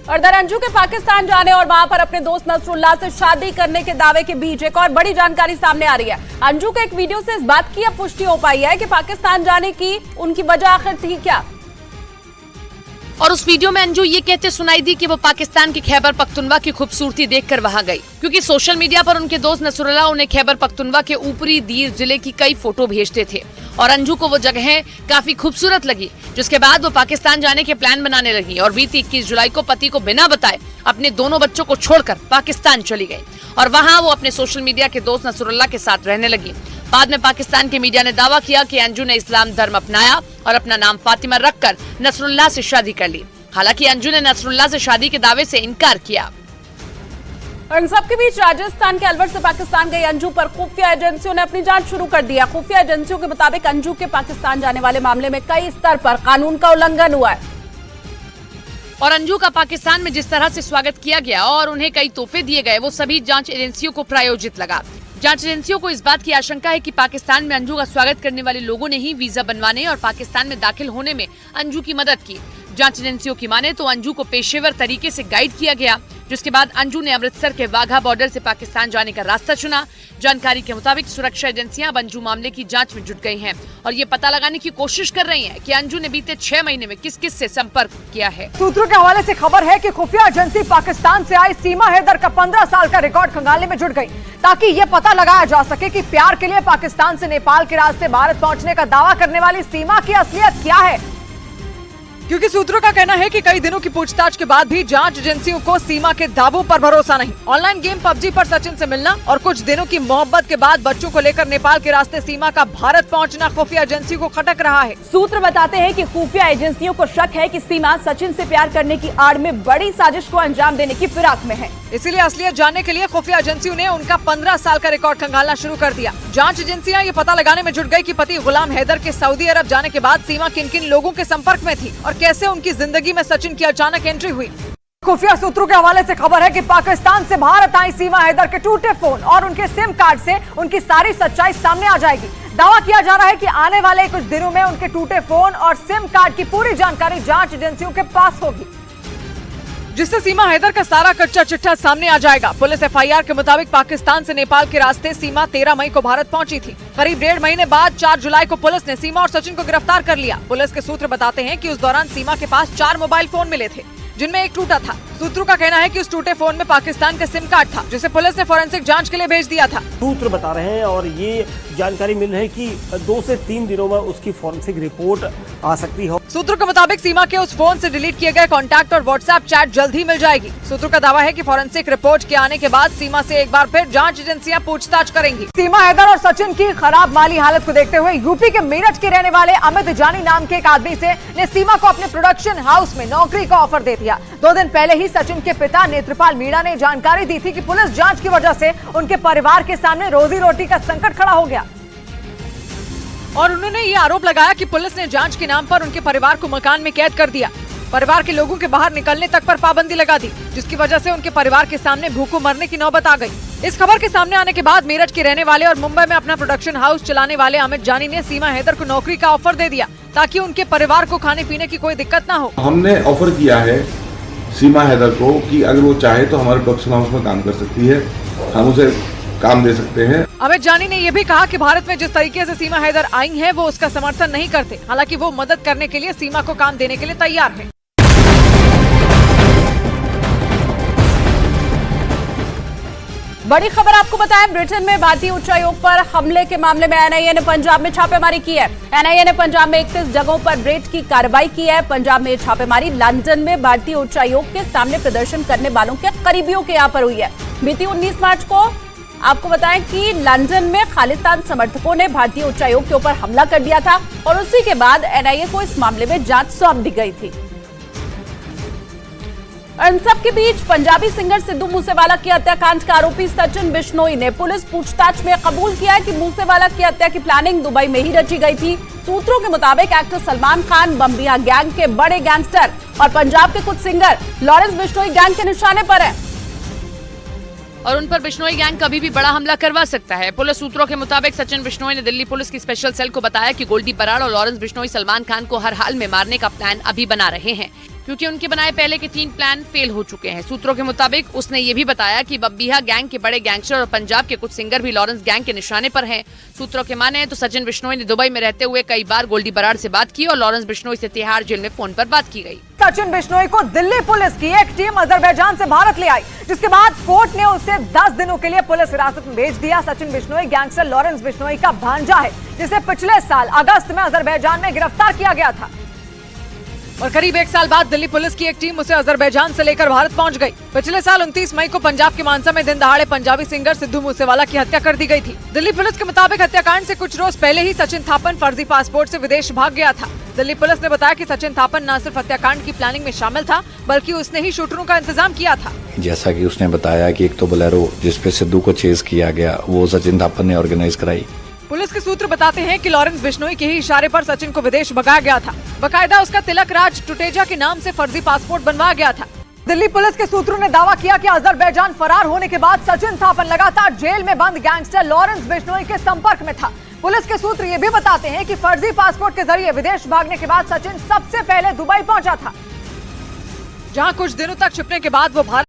और दर अंजू के पाकिस्तान जाने और वहां पर अपने दोस्त नसरुल्लाह से शादी करने के दावे के बीच एक और बड़ी जानकारी सामने आ रही है। अंजू के एक वीडियो से इस बात की अब पुष्टि हो पाई है कि पाकिस्तान जाने की उनकी वजह आखिर थी क्या। और उस वीडियो में अंजू ये कहते सुनाई दी कि वो पाकिस्तान के खैबर पख्तूनख्वा की खूबसूरती देखकर वहां गई, क्योंकि सोशल मीडिया पर उनके दोस्त नसरुल्लाह उन्हें खैबर पख्तूनख्वा के ऊपरी दीर जिले की कई फोटो भेजते थे और अंजू को वो जगहें काफी खूबसूरत लगी, जिसके बाद वो पाकिस्तान जाने के प्लान बनाने लगी और बीती 21 जुलाई को पति को बिना बताए अपने दोनों बच्चों को छोड़कर पाकिस्तान चली गई और वहाँ वो अपने सोशल मीडिया के दोस्त नसरुल्लाह के साथ रहने लगी। बाद में पाकिस्तान के मीडिया ने दावा किया कि अंजू ने इस्लाम धर्म अपनाया और अपना नाम फातिमा रखकर नसरुल्लाह से शादी कर ली। हालांकि अंजू ने नसरुल्लाह से शादी के दावे से इनकार किया। और इन सबके बीच राजस्थान के अलवर से पाकिस्तान गई अंजू पर खुफिया एजेंसियों ने अपनी जांच शुरू कर दिया। खुफिया एजेंसियों के मुताबिक अंजू के पाकिस्तान जाने वाले मामले में कई स्तर पर कानून का उल्लंघन हुआ है और अंजू का पाकिस्तान में जिस तरह से स्वागत किया गया और उन्हें कई तोहफे दिए गए वो सभी जांच एजेंसियों को प्रायोजित लगा। जांच एजेंसियों को इस बात की आशंका है कि पाकिस्तान में अंजू का स्वागत करने वाले लोगों ने ही वीजा बनवाने और पाकिस्तान में दाखिल होने में अंजू की मदद की। जांच एजेंसियों की माने तो अंजू को पेशेवर तरीके से गाइड किया गया, जिसके बाद अंजू ने अमृतसर के वाघा बॉर्डर से पाकिस्तान जाने का रास्ता चुना। जानकारी के मुताबिक सुरक्षा एजेंसियां अब अंजू मामले की जांच में जुट गई हैं और ये पता लगाने की कोशिश कर रही हैं कि अंजू ने बीते 6 महीने में किस किस से संपर्क किया है। सूत्रों के हवाले से खबर है कि खुफिया एजेंसी पाकिस्तान से आई सीमा हैदर का 15 साल का रिकॉर्ड खंगालने में जुट गई, ताकि ये पता लगाया जा सके कि प्यार के लिए पाकिस्तान से नेपाल के रास्ते भारत पहुंचने का दावा करने वाली सीमा की असलियत क्या है। क्योंकि सूत्रों का कहना है कि कई दिनों की पूछताछ के बाद भी जांच एजेंसियों को सीमा के दावों पर भरोसा नहीं। ऑनलाइन गेम पबजी पर सचिन से मिलना और कुछ दिनों की मोहब्बत के बाद बच्चों को लेकर नेपाल के रास्ते सीमा का भारत पहुंचना खुफिया एजेंसी को खटक रहा है। सूत्र बताते हैं कि खुफिया एजेंसियों को शक है कि सीमा सचिन से प्यार करने की आड़ में बड़ी साजिश को अंजाम देने की फिराक में है। इसीलिए असलियत जानने के लिए खुफिया एजेंसियों ने उनका 15 साल का रिकॉर्ड खंगालना शुरू कर दिया। जांच एजेंसियां ये पता लगाने में जुट गई कि पति गुलाम हैदर के सऊदी अरब जाने के बाद सीमा किन किन लोगों के संपर्क में थी और कैसे उनकी जिंदगी में सचिन की अचानक एंट्री हुई। खुफिया सूत्रों के हवाले से खबर है कि पाकिस्तान से भारत आई सीमा हैदर के टूटे फोन और उनके सिम कार्ड से उनकी सारी सच्चाई सामने आ जाएगी। दावा किया जा रहा है कि आने वाले कुछ दिनों में उनके टूटे फोन और सिम कार्ड की पूरी जानकारी जांच एजेंसियों के पास होगी, जिससे सीमा हैदर का सारा कच्चा चिट्ठा सामने आ जाएगा। पुलिस एफआईआर के मुताबिक पाकिस्तान से नेपाल के रास्ते सीमा 13 मई को भारत पहुंची थी। करीब 1.5 महीने बाद 4 जुलाई को पुलिस ने सीमा और सचिन को गिरफ्तार कर लिया। पुलिस के सूत्र बताते हैं कि उस दौरान सीमा के पास 4 मोबाइल फोन मिले थे, जिनमें एक टूटा था। सूत्रों का कहना है कि उस टूटे फोन में पाकिस्तान का सिम कार्ड था, जिसे पुलिस ने फोरेंसिक जांच के लिए भेज दिया था। सूत्र बता रहे हैं और ये जानकारी मिल रही है कि 2 से 3 दिनों में उसकी फोरेंसिक रिपोर्ट आ सकती है। सूत्रों के मुताबिक सीमा के उस फोन से डिलीट किए गए कॉन्टैक्ट और व्हाट्सएप चैट जल्द ही मिल जाएगी। सूत्रों का दावा है कि फोरेंसिक रिपोर्ट के आने के बाद सीमा से एक बार फिर जांच एजेंसियां पूछताछ करेंगी। सीमा हैदर और सचिन की खराब माली हालत को देखते हुए यूपी के मेरठ के रहने वाले अमित जानी नाम के एक आदमी ने सीमा को अपने प्रोडक्शन हाउस में नौकरी का ऑफर दे दिया। 2 दिन पहले ही सचिन के पिता नेत्रपाल मीणा ने जानकारी दी थी कि पुलिस जांच की वजह से उनके परिवार के सामने रोजी रोटी का संकट खड़ा हो गया और उन्होंने ये आरोप लगाया कि पुलिस ने जांच के नाम पर उनके परिवार को मकान में कैद कर दिया। परिवार के लोगों के बाहर निकलने तक पर पाबंदी लगा दी, जिसकी वजह से उनके परिवार के सामने भूखों मरने की नौबत आ गई। इस खबर के सामने आने के बाद मेरठ के रहने वाले और मुंबई में अपना प्रोडक्शन हाउस चलाने वाले अमित जानी ने सीमा हैदर को नौकरी का ऑफर दे दिया, ताकि उनके परिवार को खाने पीने की कोई दिक्कत न हो। हमने ऑफर किया है सीमा हैदर को कि अगर वो चाहे तो हमारे प्रोडक्शन हाउस में काम कर सकती है, हम उसे काम दे सकते हैं। अमित जानी ने यह भी कहा कि भारत में जिस तरीके से सीमा हैदर आई हैं, वो उसका समर्थन नहीं करते। हालांकि वो मदद करने के लिए सीमा को काम देने के लिए तैयार है। बड़ी खबर आपको बताएं, ब्रिटेन में भारतीय उच्चायोग पर हमले के मामले में एनआईए ने पंजाब में छापेमारी की है। एनआईए ने पंजाब में 31 जगहों पर रेड की कार्रवाई की है। पंजाब में छापेमारी लंदन में भारतीय उच्चायोग के सामने प्रदर्शन करने वालों के करीबियों के यहाँ पर हुई है। बीती 19 मार्च को आपको बताएं कि लंदन में खालिस्तान समर्थकों ने भारतीय उच्चायोग के ऊपर हमला कर दिया था और उसी के बाद एनआईए को इस मामले में जांच सौंप दी गई थी। इन सब के बीच पंजाबी सिंगर सिद्धू मूसेवाला की हत्याकांड का आरोपी सचिन बिश्नोई ने पुलिस पूछताछ में कबूल किया है कि मूसेवाला की हत्या की प्लानिंग दुबई में ही रची गई थी। सूत्रों के मुताबिक एक्टर सलमान खान, बम्बिया गैंग के बड़े गैंगस्टर और पंजाब के कुछ सिंगर लॉरेंस बिश्नोई गैंग के निशाने पर हैं और उन पर बिश्नोई गैंग कभी भी बड़ा हमला करवा सकता है। पुलिस सूत्रों के मुताबिक सचिन बिश्नोई ने दिल्ली पुलिस की स्पेशल सेल को बताया कि गोल्डी बराड़ और लॉरेंस बिश्नोई सलमान खान को हर हाल में मारने का प्लान अभी बना रहे हैं। क्योंकि उनके बनाए पहले के 3 प्लान फेल हो चुके हैं। सूत्रों के मुताबिक उसने ये भी बताया कि बब्बीहा गैंग के बड़े गैंगस्टर और पंजाब के कुछ सिंगर भी लॉरेंस गैंग के निशाने पर हैं। सूत्रों के माने तो सचिन बिश्नोई ने दुबई में रहते हुए कई बार गोल्डी बराड़ से बात की और लॉरेंस बिश्नोई से तिहाड़ जेल में फोन पर बात की गई। सचिन बिश्नोई को दिल्ली पुलिस की एक टीम अजरबैजान से भारत ले आई, जिसके बाद कोर्ट ने उसे 10 दिनों के लिए पुलिस हिरासत में भेज दिया। सचिन बिश्नोई गैंगस्टर लॉरेंस बिश्नोई का भांजा है, जिसे पिछले साल अगस्त में अजरबैजान में गिरफ्तार किया गया था और करीब 1 साल बाद दिल्ली पुलिस की एक टीम उसे अजरबैजान से लेकर भारत पहुंच गई। पिछले साल 29 मई को पंजाब के मानसा में दिन दहाड़े पंजाबी सिंगर सिद्धू मूसेवाला की हत्या कर दी गई थी। दिल्ली पुलिस के मुताबिक हत्याकांड से कुछ रोज पहले ही सचिन थापन फर्जी पासपोर्ट से विदेश भाग गया था। दिल्ली पुलिस ने बताया कि सचिन थापन न सिर्फ हत्याकांड की प्लानिंग में शामिल था, बल्कि उसने ही शूटरों का इंतजाम किया था। जैसा कि उसने बताया कि एक तो बोलेरो जिसपे सिद्धू को चेज किया गया वो सचिन थापन ने ऑर्गेनाइज कराई। पुलिस के सूत्र बताते हैं कि लॉरेंस बिश्नोई के ही इशारे पर सचिन को विदेश भगाया गया था। बकायदा उसका तिलक राज टुटेजा के नाम से फर्जी पासपोर्ट बनवाया गया था। दिल्ली पुलिस के सूत्रों ने दावा किया कि अजरबैजान फरार होने के बाद सचिन थापन लगातार जेल में बंद गैंगस्टर लॉरेंस बिश्नोई के संपर्क में था। पुलिस के सूत्र ये भी बताते हैं कि फर्जी पासपोर्ट के जरिए विदेश भागने के बाद सचिन सबसे पहले दुबई पहुंचा था, जहां कुछ दिनों तक छिपने के बाद वो भारत